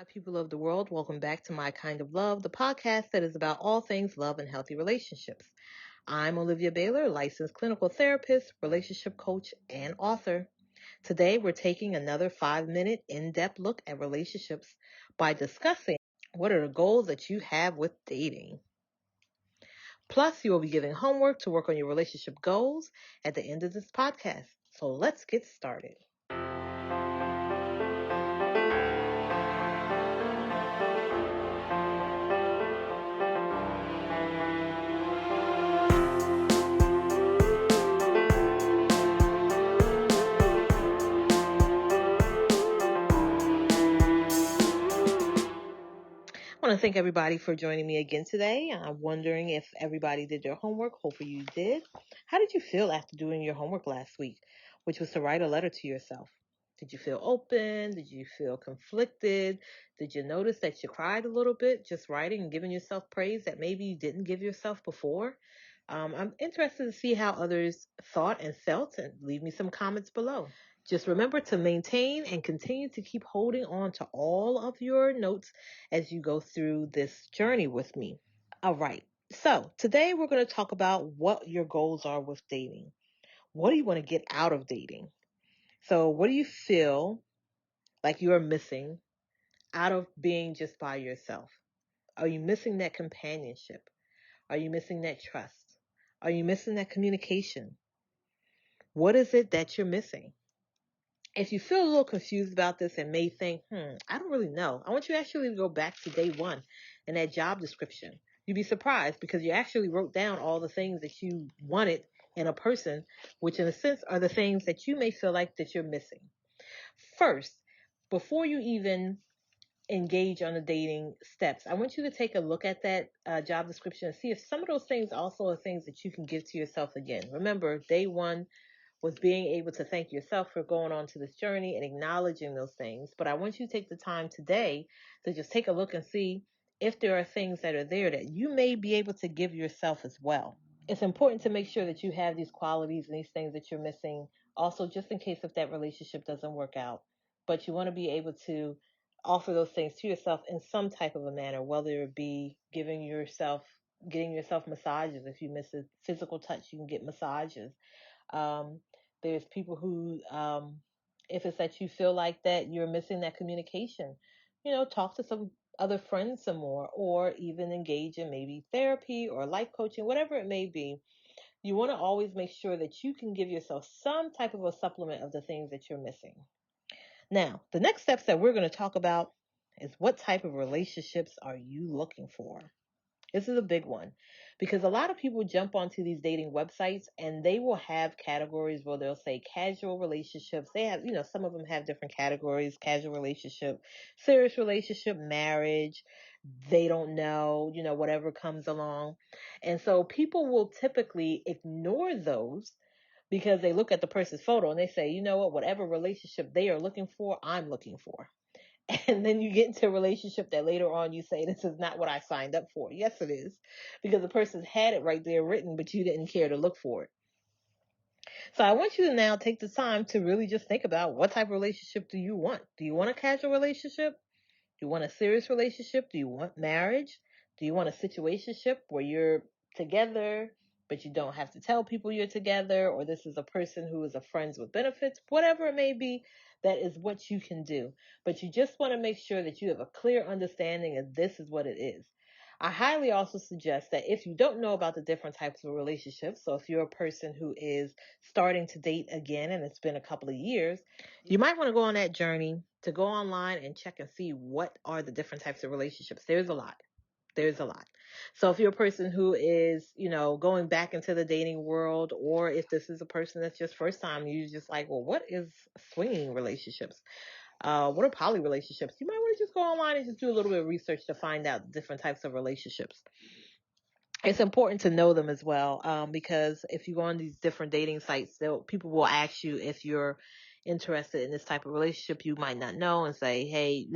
My people of the world, welcome back to My Kind of Love, the podcast that is about all things love and healthy relationships. I'm Olivia Baylor, licensed clinical therapist, relationship coach, and author. Today, we're taking another 5-minute in-depth look at relationships by discussing what are the goals that you have with dating. Plus, you will be given homework to work on your relationship goals at the end of this podcast. So let's get started. I want to thank everybody for joining me again today. I'm wondering if everybody did their homework. Hopefully you did. How did you feel after doing your homework last week, which was to write a letter to yourself? Did you feel open? Did you feel conflicted? Did you notice that you cried a little bit just writing and giving yourself praise that maybe you didn't give yourself before? I'm interested to see how others thought and felt, and leave me some comments below. Just remember to maintain and continue to keep holding on to all of your notes as you go through this journey with me. All right. So today we're going to talk about what your goals are with dating. What do you want to get out of dating? So what do you feel like you are missing out of being just by yourself? Are you missing that companionship? Are you missing that trust? Are you missing that communication? What is it that you're missing? If you feel a little confused about this and may think, I don't really know, I want you actually to go back to day one in that job description. You'd be surprised because you actually wrote down all the things that you wanted in a person, which in a sense are the things that you may feel like that you're missing. First, before you even engage on the dating steps, I want you to take a look at that job description and see if some of those things also are things that you can give to yourself again. Remember, day one was being able to thank yourself for going on to this journey and acknowledging those things. But I want you to take the time today to just take a look and see if there are things that are there that you may be able to give yourself as well. It's important to make sure that you have these qualities and these things that you're missing also, just in case if that relationship doesn't work out. But you want to be able to offer those things to yourself in some type of a manner, whether it be getting yourself massages. If you miss a physical touch, you can get massages. um, there's people who, if it's that you feel like that you're missing that communication, talk to some other friends some more, or even engage in maybe therapy or life coaching, whatever it may be. You want to always make sure that you can give yourself some type of a supplement of the things that you're missing. Now, the next steps that we're going to talk about is what type of relationships are you looking for? This is a big one because a lot of people jump onto these dating websites and they will have categories where they'll say casual relationships. They have, some of them have different categories: casual relationship, serious relationship, marriage. They don't know, whatever comes along. And so people will typically ignore those because they look at the person's photo and they say, you know what, whatever relationship they are looking for, I'm looking for. And then you get into a relationship that later on you say, this is not what I signed up for. Yes, it is, because the person's had it right there written, but you didn't care to look for it. So I want you to now take the time to really just think about, what type of relationship do you want? Do you want a casual relationship? Do you want a serious relationship? Do you want marriage? Do you want a situationship where you're together, but you don't have to tell people you're together, or this is a person who is a friends with benefits? Whatever it may be, that is what you can do. But you just want to make sure that you have a clear understanding of this is what it is. I highly also suggest that if you don't know about the different types of relationships, so if you're a person who is starting to date again and it's been a couple of years, you might want to go on that journey to go online and check and see what are the different types of relationships. There's a lot. There's a lot. So if you're a person who is, going back into the dating world, or if this is a person that's just first time, you're just like, well, what is swinging relationships? What are poly relationships? You might want to just go online and just do a little bit of research to find out different types of relationships. It's important to know them as well, because if you go on these different dating sites, people will ask you if you're interested in this type of relationship. You might not know and say, hey,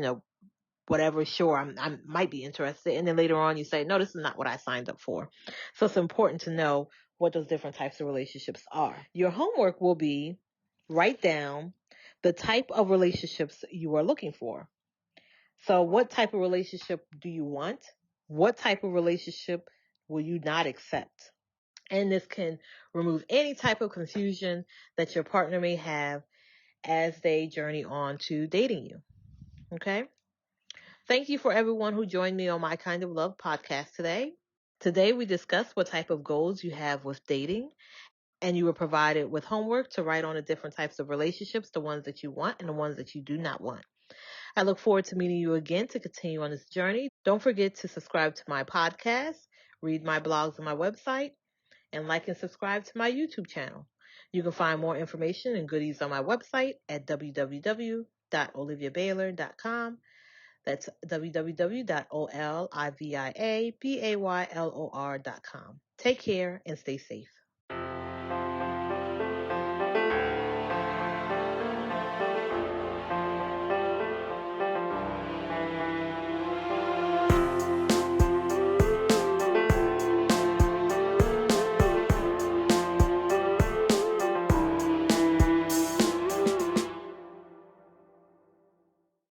whatever, sure, I might be interested. And then later on you say, no, this is not what I signed up for. So it's important to know what those different types of relationships are. Your homework will be, write down the type of relationships you are looking for. So, what type of relationship do you want? What type of relationship will you not accept? And this can remove any type of confusion that your partner may have as they journey on to dating you. Okay? Thank you for everyone who joined me on My Kind of Love podcast today. Today, we discussed what type of goals you have with dating, and you were provided with homework to write on the different types of relationships, the ones that you want and the ones that you do not want. I look forward to meeting you again to continue on this journey. Don't forget to subscribe to my podcast, read my blogs on my website, and like and subscribe to my YouTube channel. You can find more information and goodies on my website at www.oliviabaylor.com. That's www.oliviabaylor.com. Take care and stay safe.